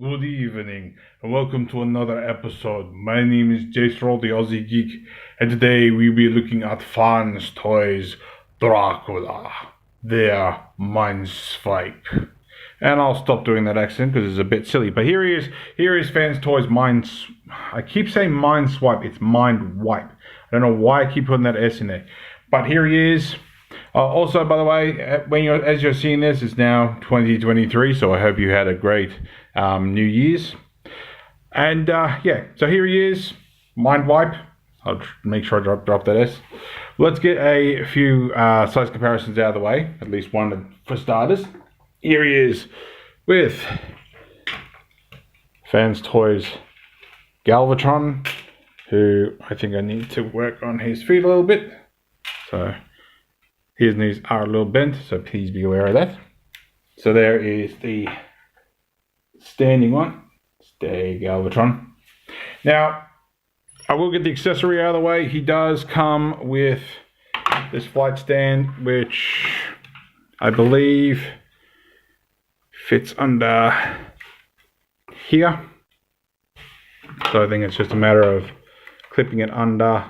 Good evening, and welcome to another episode. My name is Daethstro, the Aussie Geek, and today we'll be looking at Fanstoys Dracula, their Mindwipe. And I'll stop doing that accent because it's a bit silly. But here is Fanstoys I keep saying Mindwipe, it's Mindwipe. I don't know why I keep putting that S in there. But here he is. Also, by the way, as you're seeing this, it's now 2023, so I hope you had a great New Year's. And yeah, so here he is, Mindwipe. I'll make sure I drop that S. Let's get a few size comparisons out of the way, at least one for starters. Here he is with Fanstoys Galvatron, who I think I need to work on his feet a little bit. So his knees are a little bent, so please be aware of that. So there is the standing one. Stay Galvatron. Now, I will get the accessory out of the way. He does come with this flight stand, which I believe fits under here. So I think it's just a matter of clipping it under,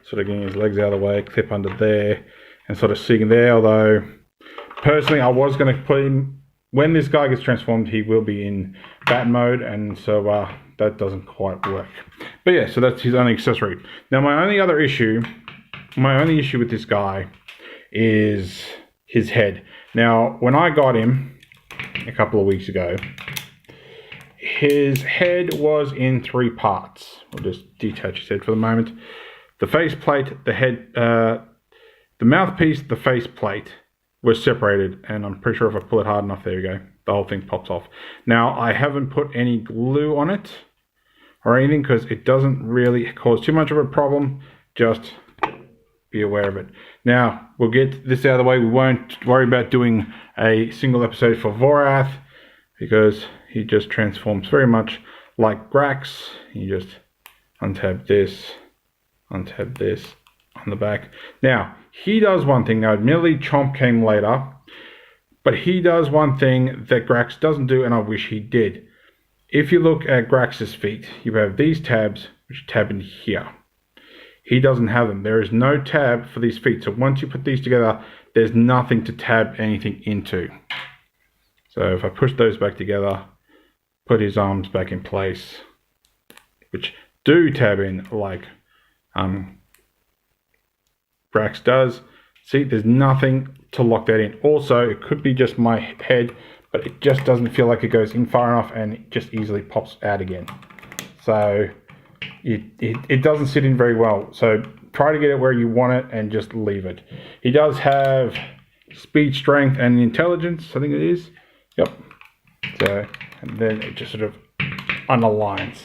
sort of getting his legs out of the way, clip under there, and sort of seeing there. Although personally I was going to put him, when this guy gets transformed, he will be in bat mode, and so that doesn't quite work. But yeah, so that's his only accessory. Now my only issue with this guy is his head. Now when I got him a couple of weeks ago, his head was in three parts. I'll just detach his head for the moment. The faceplate, the head, the mouthpiece, the faceplate was separated, and I'm pretty sure if I pull it hard enough, there we go, the whole thing pops off. Now, I haven't put any glue on it or anything because it doesn't really cause too much of a problem. Just be aware of it. Now, we'll get this out of the way. We won't worry about doing a single episode for Vorath because he just transforms very much like Grax. You just untab this on the back. Now, he does one thing. Now, admittedly, Chomp came later, but he does one thing that Grax doesn't do, and I wish he did. If you look at Grax's feet, you have these tabs, which tab in here. He doesn't have them. There is no tab for these feet. So once you put these together, there's nothing to tab anything into. So if I push those back together, put his arms back in place, which do tab in like Grax does. See, there's nothing to lock that in. Also, it could be just my head, but it just doesn't feel like it goes in far enough, and it just easily pops out again. So it doesn't sit in very well. So try to get it where you want it and just leave it. He does have speed, strength, and intelligence, I think it is. Yep. So, and then it just sort of unaligns.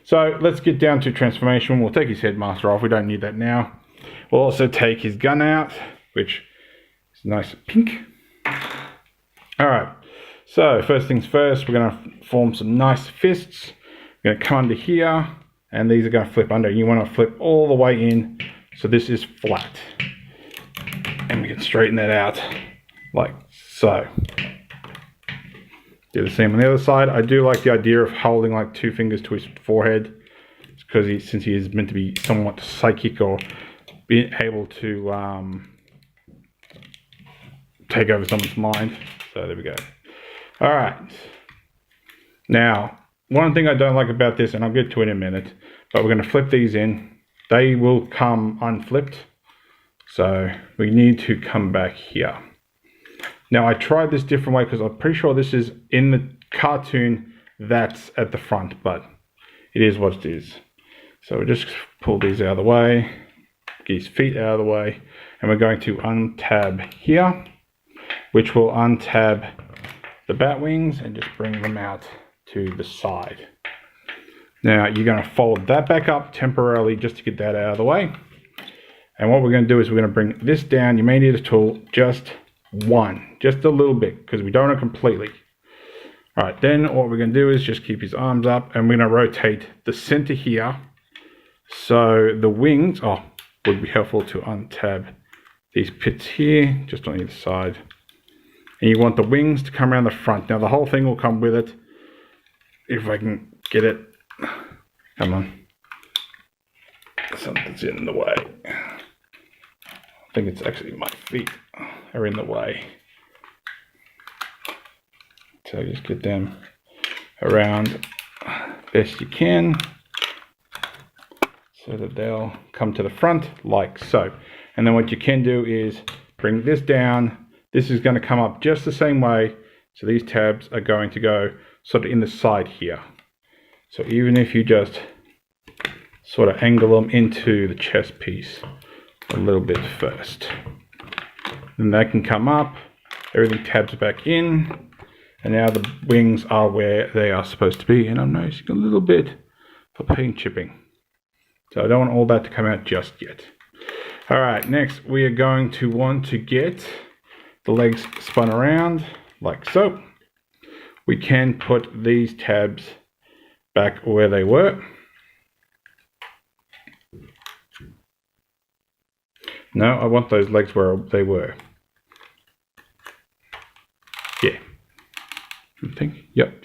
So let's get down to transformation. We'll take his headmaster off. We don't need that now. We'll also take his gun out, which is nice and pink. Alright, so first things first, we're going to form some nice fists. We're going to come under here, and these are going to flip under. You want to flip all the way in, so this is flat. And we can straighten that out like so. Do the same on the other side. I do like the idea of holding like two fingers to his forehead, because since he is meant to be somewhat psychic or being able to take over someone's mind. So there we go. All right. Now, one thing I don't like about this, and I'll get to it in a minute, but we're going to flip these in. They will come unflipped. So we need to come back here. Now, I tried this different way because I'm pretty sure this is in the cartoon that's at the front, but it is what it is. So we'll just pull these out of the way, get his feet out of the way, and we're going to untab here, which will untab the bat wings and just bring them out to the side. Now, you're going to fold that back up temporarily just to get that out of the way. And what we're going to do is we're going to bring this down. You may need a tool, just a little bit, because we don't want it completely. All right, then what we're going to do is just keep his arms up, and we're going to rotate the center here. So the wings, would be helpful to untab these pits here, just on either side. And you want the wings to come around the front. Now the whole thing will come with it. if I can get it. Come on. Something's in the way. I think it's actually my feet are in the way. So just get them around best you can so that they'll come to the front like so. And then what you can do is bring this down. This is going to come up just the same way. So these tabs are going to go sort of in the side here. So even if you just sort of angle them into the chest piece a little bit first, then they can come up, everything tabs back in, and now the wings are where they are supposed to be. And I'm noticing a little bit of paint chipping. So I don't want all that to come out just yet. All right, next we are going to want to get the legs spun around like so. We can put these tabs back where they were. No, I want those legs where they were. Yeah. I think. Yep.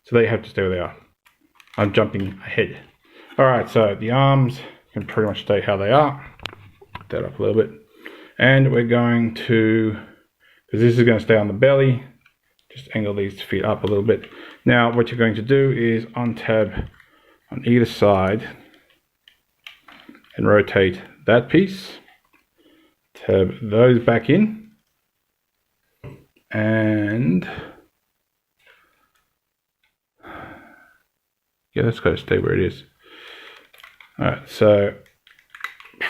So they have to stay where they are. I'm jumping ahead. All right, so the arms can pretty much stay how they are. Put that up a little bit. And we're going to, because this is going to stay on the belly, just angle these feet up a little bit. Now, what you're going to do is untab on either side and rotate that piece. Tab those back in. And yeah, that's got to stay where it is. All right, so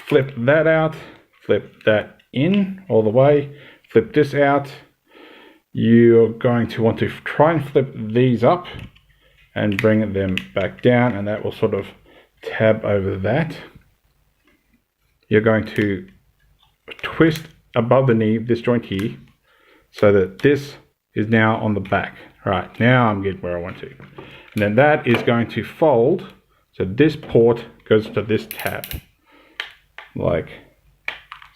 flip that out, flip that in all the way, flip this out. You're going to want to try and flip these up and bring them back down, and that will sort of tab over that. You're going to twist above the knee, this joint here, so that this is now on the back. All right, now I'm getting where I want to. And then that is going to fold, so this port goes to this tab, like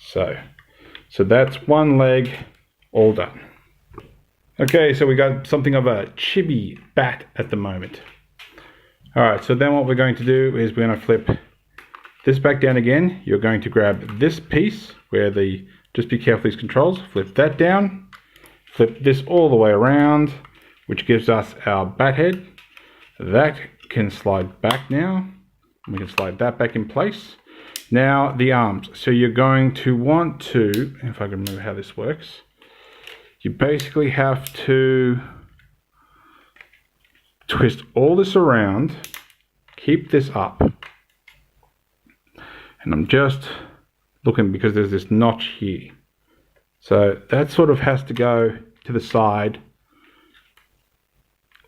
so. So that's one leg all done. Okay, so we got something of a chibi bat at the moment. All right, so then what we're going to do is we're going to flip this back down again. You're going to grab this piece where the, just be careful these controls, flip that down, flip this all the way around, which gives us our bat head. That can slide back now. We can slide that back in place. Now the arms. So you're going to want to, if I can remember how this works, you basically have to twist all this around, keep this up. And I'm just looking because there's this notch here. So that sort of has to go to the side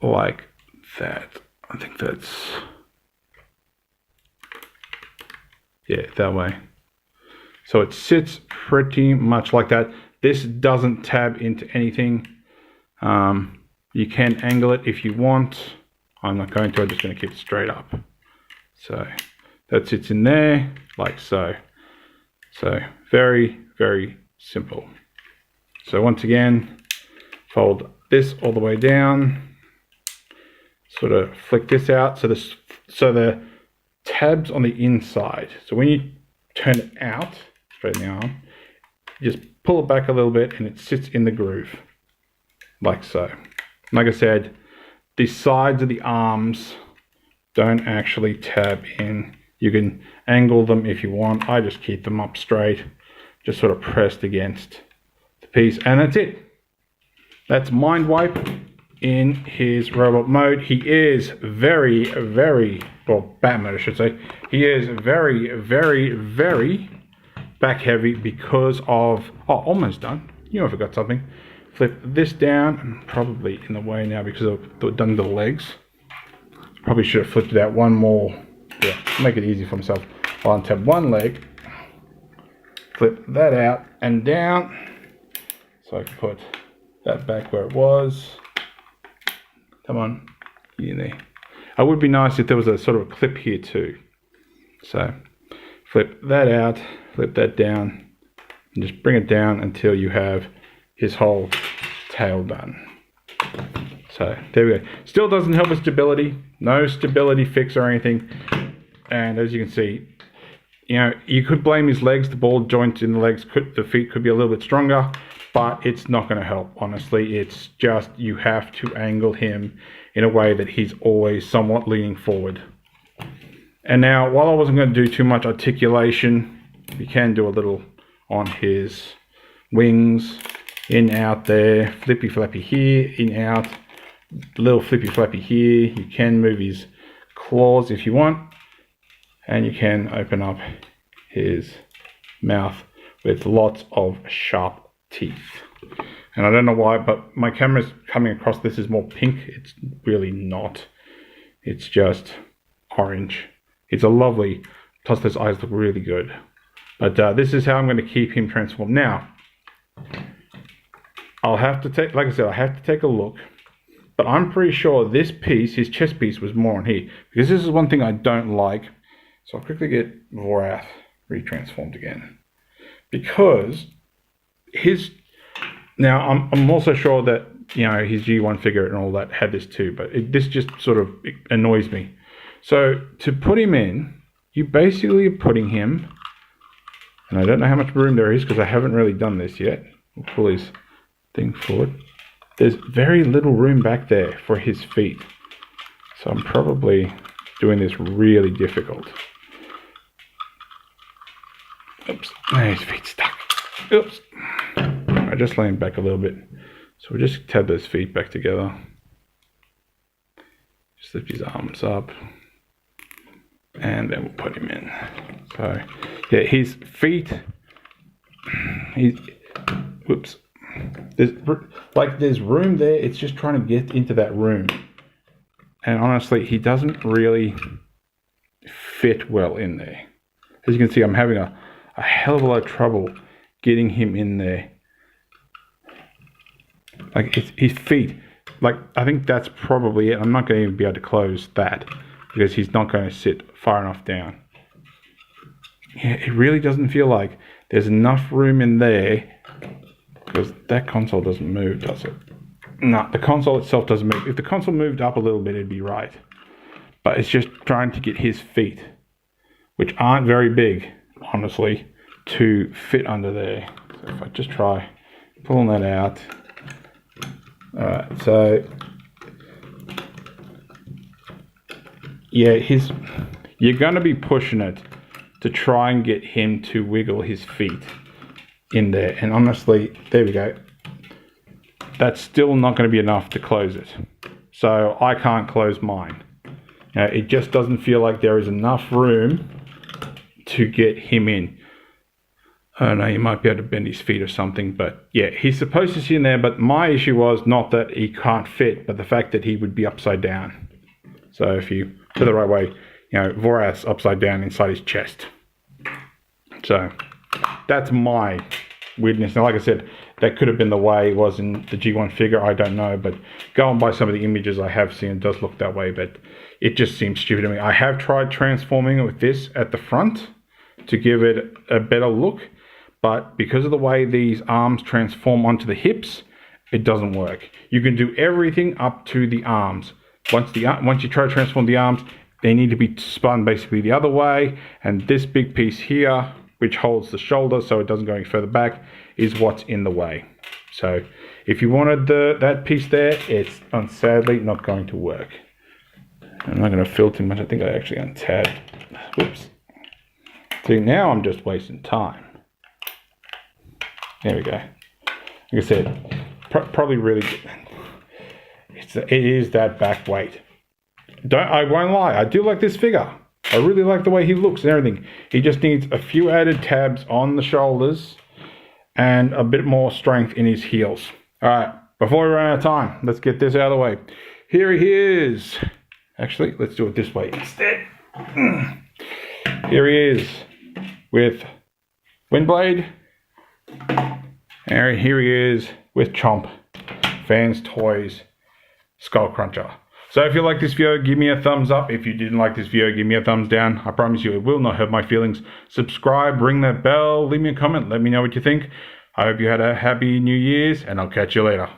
like that. I think that's, yeah, that way. So it sits pretty much like that. This doesn't tab into anything. You can angle it if you want. I'm not going to, I'm just going to keep it straight up. So that sits in there like so. So very, very simple. So once again, fold this all the way down. Sort of flick this out so the tabs on the inside. So when you turn it out, straighten the arm, you just pull it back a little bit and it sits in the groove, like so. Like I said, the sides of the arms don't actually tab in. You can angle them if you want. I just keep them up straight, just sort of pressed against the piece, and that's it. That's Mindwipe in his robot mode. He is very, very, well, bat mode I should say. He is very, very, very back heavy because of, oh, almost done. You know, I forgot something. Flip this down, and probably in the way now because I've done the legs. Probably should have flipped it out one more. Yeah, make it easy for myself. I'll untap one leg, flip that out and down, so I can put that back where it was. Come on, get in there. It would be nice if there was a sort of a clip here too. So flip that out, flip that down, and just bring it down until you have his whole tail done. So there we go. Still doesn't help with stability. No stability fix or anything. And as you can see, you know, you could blame his legs. The ball joints in the legs, the feet could be a little bit stronger, but it's not going to help. Honestly, it's just you have to angle him in a way that he's always somewhat leaning forward. And now, while I wasn't going to do too much articulation, you can do a little on his wings, in, out there, flippy flappy here, in, out, little flippy flappy here. You can move his claws if you want, and you can open up his mouth with lots of sharp teeth. And I don't know why, but my camera's coming across this is more pink. It's really not. It's just orange. It's a lovely, plus those eyes look really good. But this is how I'm going to keep him transformed. Now, I'll have to take, like I said, I have to take a look. But I'm pretty sure this piece, his chest piece, was more on here. Because this is one thing I don't like. So I'll quickly get Vorath retransformed again. Because his... Now, I'm also sure that, you know, his G1 figure and all that had this too. But this just sort of annoys me. So to put him in, you basically are putting him... And I don't know how much room there is because I haven't really done this yet. We'll pull his thing forward. There's very little room back there for his feet. So I'm probably doing this really difficult. Oops, his feet stuck. Oops. I just lay him back a little bit. So we'll just tab those feet back together. Just lift his arms up. And then we'll put him in. So, yeah, his feet, whoops. There's room there. It's just trying to get into that room. And honestly, he doesn't really fit well in there. As you can see, I'm having a hell of a lot of trouble getting him in there. Like, his feet, like, I think that's probably it. I'm not going to even be able to close that because he's not going to sit far enough down. Yeah, it really doesn't feel like there's enough room in there because that console doesn't move, does it? No, the console itself doesn't move. If the console moved up a little bit, it'd be right. But it's just trying to get his feet, which aren't very big, honestly, to fit under there. So if I just try pulling that out. Alright, so yeah, you're going to be pushing it to try and get him to wiggle his feet in there. And honestly, there we go. That's still not going to be enough to close it. So I can't close mine. Now, it just doesn't feel like there is enough room to get him in. I don't know, you might be able to bend his feet or something, but yeah, he's supposed to sit in there, but my issue was not that he can't fit, but the fact that he would be upside down. So if you put it the right way, you know, Vorath's upside down inside his chest. So that's my weirdness. Now, like I said, that could have been the way it was in the G1 figure, I don't know, but going by some of the images I have seen, it does look that way, but it just seems stupid to me. I have tried transforming it with this at the front to give it a better look, but because of the way these arms transform onto the hips, it doesn't work. You can do everything up to the arms. Once you try to transform the arms, they need to be spun basically the other way, and this big piece here, which holds the shoulder so it doesn't go any further back, is what's in the way. So if you wanted that piece there, it's sadly not going to work. I'm not going to fill too much. I think I actually untabbed. Whoops. See, now I'm just wasting time. There we go. Like I said, probably really good. It is that back weight. I won't lie, I do like this figure. I really like the way he looks and everything. He just needs a few added tabs on the shoulders and a bit more strength in his heels. Alright, before we run out of time, let's get this out of the way. Here he is. Actually, let's do it this way instead. Here he is with Windblade. And here he is with Chomp, Fanstoys, Skull Cruncher. So if you like this video, give me a thumbs up. If you didn't like this video, give me a thumbs down. I promise you it will not hurt my feelings. Subscribe, ring that bell, leave me a comment, let me know what you think. I hope you had a happy New Year's, and I'll catch you later.